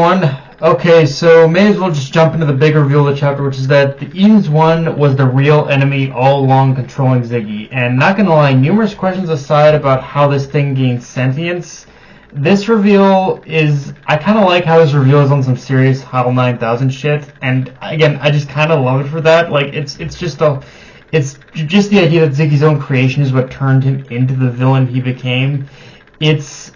everyone. Okay, so may as well just jump into the big reveal of the chapter, which is that the Edens One was the real enemy all along controlling Ziggy. And not gonna lie, numerous questions aside about how this thing gains sentience, this reveal is... I kind of like how this reveal is on some serious HAL 9000 shit, and again, I just kind of love it for that. Like, it's just the idea that Ziggy's own creation is what turned him into the villain he became. It's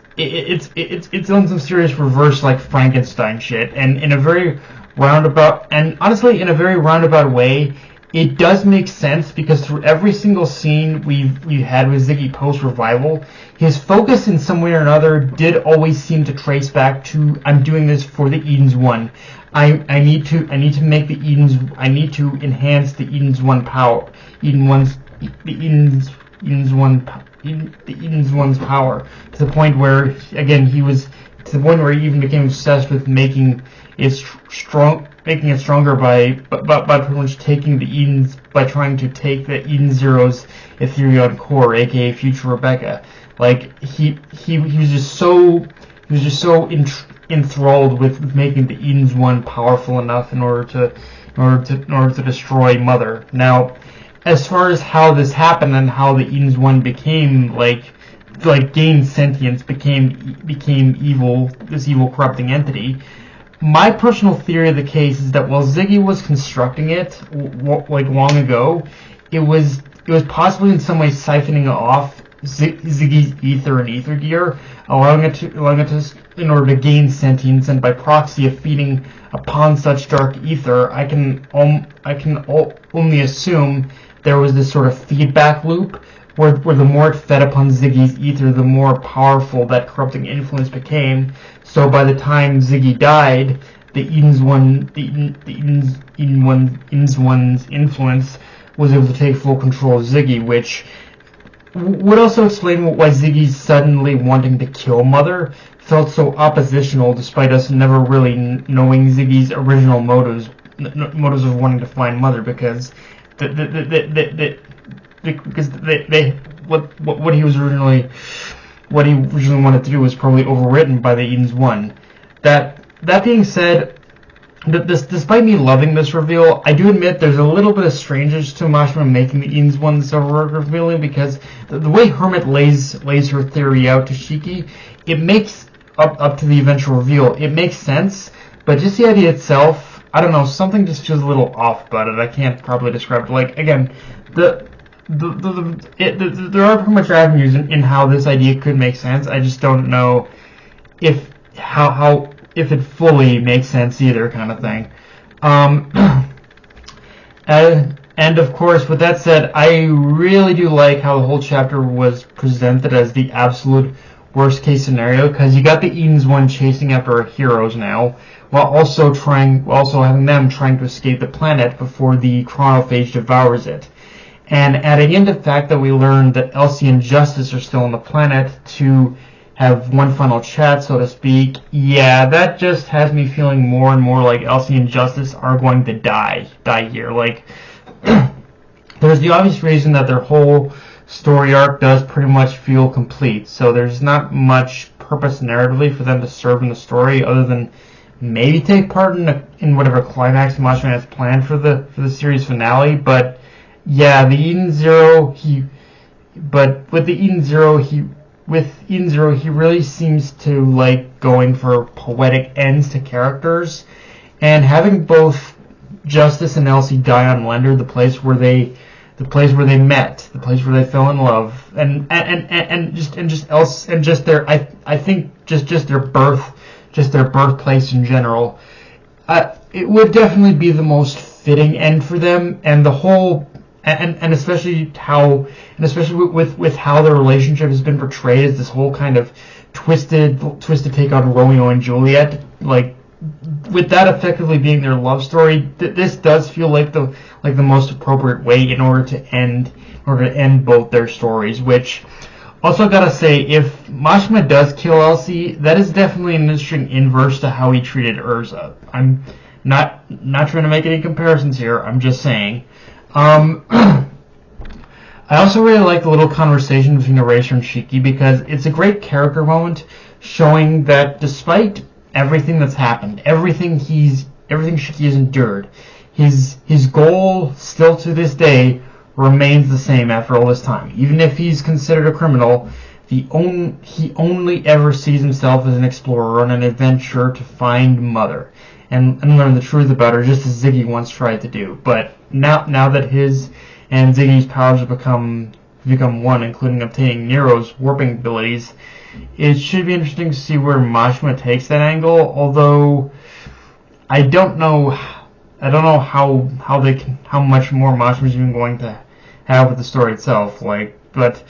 on some serious reverse, like, Frankenstein shit, and in a very roundabout, and honestly, in a very roundabout way, it does make sense, because through every single scene we've had with Ziggy post-revival, his focus in some way or another did always seem to trace back to, I'm doing this for the Edens One. I need to make the Edens, I need to enhance the Edens One power, the Edens One's power, to the point where, again, he even became obsessed with making it stronger by pretty much taking the Edens, by trying to take the Eden Zero's Etherion core, aka Future Rebecca. Like, he was just so enthralled with making the Edens One powerful enough in order to destroy Mother. Now, as far as how this happened and how the Edens One became gained sentience, became evil, this evil corrupting entity, my personal theory of the case is that while Ziggy was constructing it long ago, it was possibly in some way siphoning off Ziggy's ether and ether gear, allowing it to in order to gain sentience, and by proxy of feeding upon such dark ether, I can only assume there was this sort of feedback loop where the more it fed upon Ziggy's ether, the more powerful that corrupting influence became. So by the time Ziggy died, the Edens One's influence was able to take full control of Ziggy, which would also explain why Ziggy's suddenly wanting to kill Mother felt so oppositional, despite us never really knowing Ziggy's original motives of wanting to find Mother, because what he originally wanted to do was probably overwritten by the Edens One. That being said, despite me loving this reveal, I do admit there's a little bit of strangeness to Mashima making the Edens One so revealing, because the way Hermit lays her theory out to Shiki, it makes up to the eventual reveal, it makes sense, but just the idea itself, I don't know, something just feels a little off about it. I can't properly describe it. Like, again, there are pretty much avenues in how this idea could make sense. I just don't know if it fully makes sense either, kind of thing. And of course, with that said, I really do like how the whole chapter was presented as the absolute worst case scenario, because you got the Edens One chasing after our heroes now, while also having them trying to escape the planet before the chronophage devours it. And adding in the fact that we learned that Elsie and Justice are still on the planet to have one final chat, so to speak, yeah, that just has me feeling more and more like Elsie and Justice are going to die here. Like, there's the obvious reason that their whole story arc does pretty much feel complete, so there's not much purpose narratively for them to serve in the story other than maybe take part in whatever climax Mashima has planned for the series finale. But yeah, the Eden Zero, with Eden Zero, he really seems to like going for poetic ends to characters, and having both Justice and Elsie die on Lender, the place where they met, the place where they fell in love, and their birthplace in general. It would definitely be the most fitting end for them, and the whole, and especially with how their relationship has been portrayed as this whole kind of twisted take on Romeo and Juliet, like, with that effectively being their love story, this does feel like the most appropriate way in order to end both their stories. Which, also gotta say, if Mashima does kill Elsie, that is definitely an interesting inverse to how he treated Urza. I'm not trying to make any comparisons here. I'm just saying. I also really like the little conversation between Eraser and Shiki, because it's a great character moment, showing that despite everything that's happened, everything Shiki has endured. His goal still to this day remains the same after all this time. Even if he's considered a criminal, he only ever sees himself as an explorer on an adventure to find Mother and learn the truth about her, just as Ziggy once tried to do. But now that his and Ziggy's powers have become one, including obtaining Nero's warping abilities, it should be interesting to see where Mashima takes that angle. Although I don't know how much more Mashima's even going to have with the story itself. But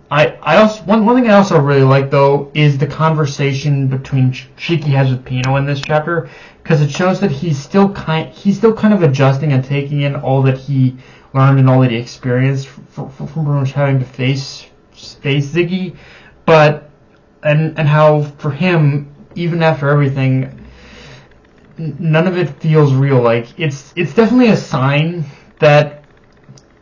I also one thing I also really like though is the conversation between Shiki has with Pino in this chapter, because it shows that he's still kind of adjusting and taking in all that he learned and all that he experienced from pretty much having to face Ziggy, but and how for him, even after everything, none of it feels real. Like it's definitely a sign that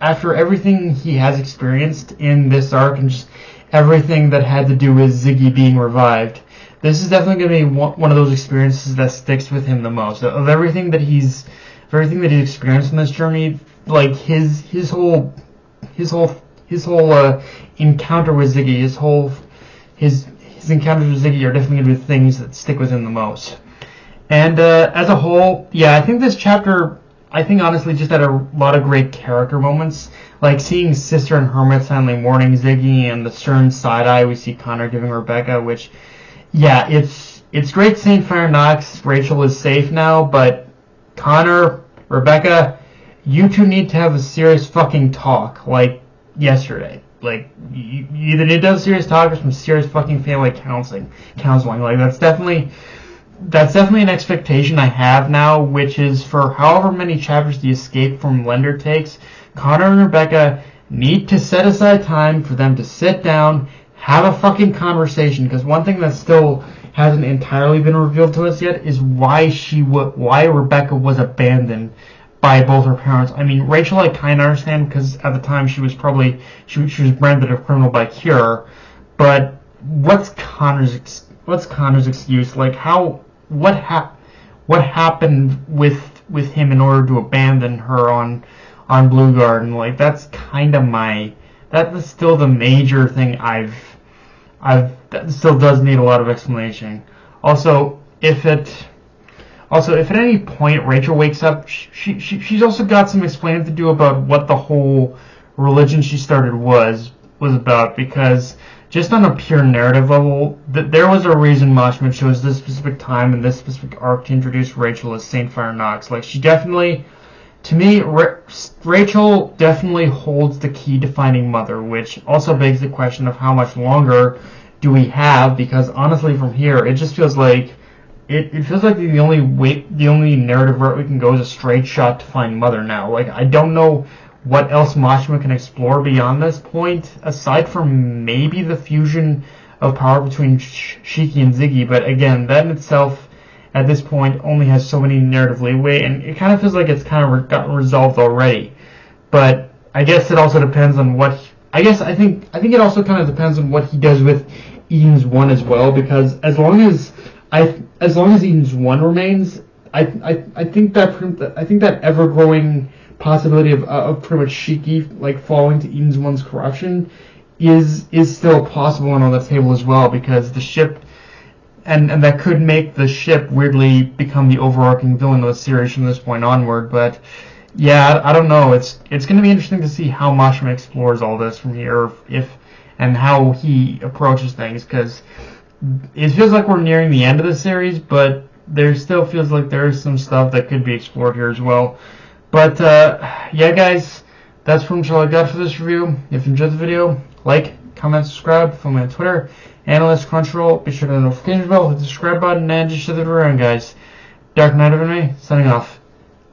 after everything he has experienced in this arc and just everything that had to do with Ziggy being revived, this is definitely going to be one of those experiences that sticks with him the most. Of everything that he's experienced in this journey, like his whole encounter with Ziggy, his encounters with Ziggy are definitely going to be the things that stick with him the most. And as a whole, yeah, I think this chapter, honestly just had a lot of great character moments, like seeing Sister and Hermit silently warning Ziggy, and the stern side eye we see Connor giving Rebecca, which, yeah, it's great seeing Fire Nox. Rachel is safe now, but Connor, Rebecca, you two need to have a serious fucking talk, like yesterday. Like, you either need to have a serious talk or some serious fucking family counseling. Like, that's definitely an expectation I have now, which is for however many chapters the escape from Lender takes, Connor and Rebecca need to set aside time for them to sit down, have a fucking conversation, because one thing that still hasn't entirely been revealed to us yet is why Rebecca was abandoned by both her parents. I mean, Rachel I kind of understand, because at the time she was branded a criminal by Cure, but what's Connor's excuse? Like, what happened with him in order to abandon her on Blue Garden? Like, that's kind of that's still the major thing that still does need a lot of explanation. Also, if at any point Rachel wakes up, she's also got some explaining to do about what the whole religion she started was about, because just on a pure narrative level, there was a reason Mashima chose this specific time and this specific arc to introduce Rachel as Saint Fire Nox. Like, she definitely, to me, Rachel definitely holds the key to finding Mother, which also begs the question of how much longer do we have, because honestly from here, it just feels like it feels like the only narrative route we can go is a straight shot to find Mother now. Like, I don't know what else Mashima can explore beyond this point, aside from maybe the fusion of power between Shiki and Ziggy, but again, that in itself, at this point, only has so many narrative leeway, and it kind of feels like it's kind of gotten resolved already. But I guess it also depends on I think it also kind of depends on what he does with Eden's One as well, because as long as Eden's One remains, I think that ever-growing possibility of pretty much Shiki like falling to Eden's One's corruption is still possible and on the table as well, because the ship and that could make the ship weirdly become the overarching villain of the series from this point onward. But yeah, I don't know. It's going to be interesting to see how Mashima explores all this from here, and how he approaches things, because it feels like we're nearing the end of the series, but there still feels like there is some stuff that could be explored here as well. But, yeah, guys, that's pretty much all I got for this review. If you enjoyed the video, like, comment, subscribe, follow me on Twitter, Analyst Crunchyroll, be sure to hit the notification bell, hit the subscribe button, and just share the video around, guys. Dark Knight over me, signing off.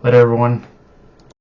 Later, everyone.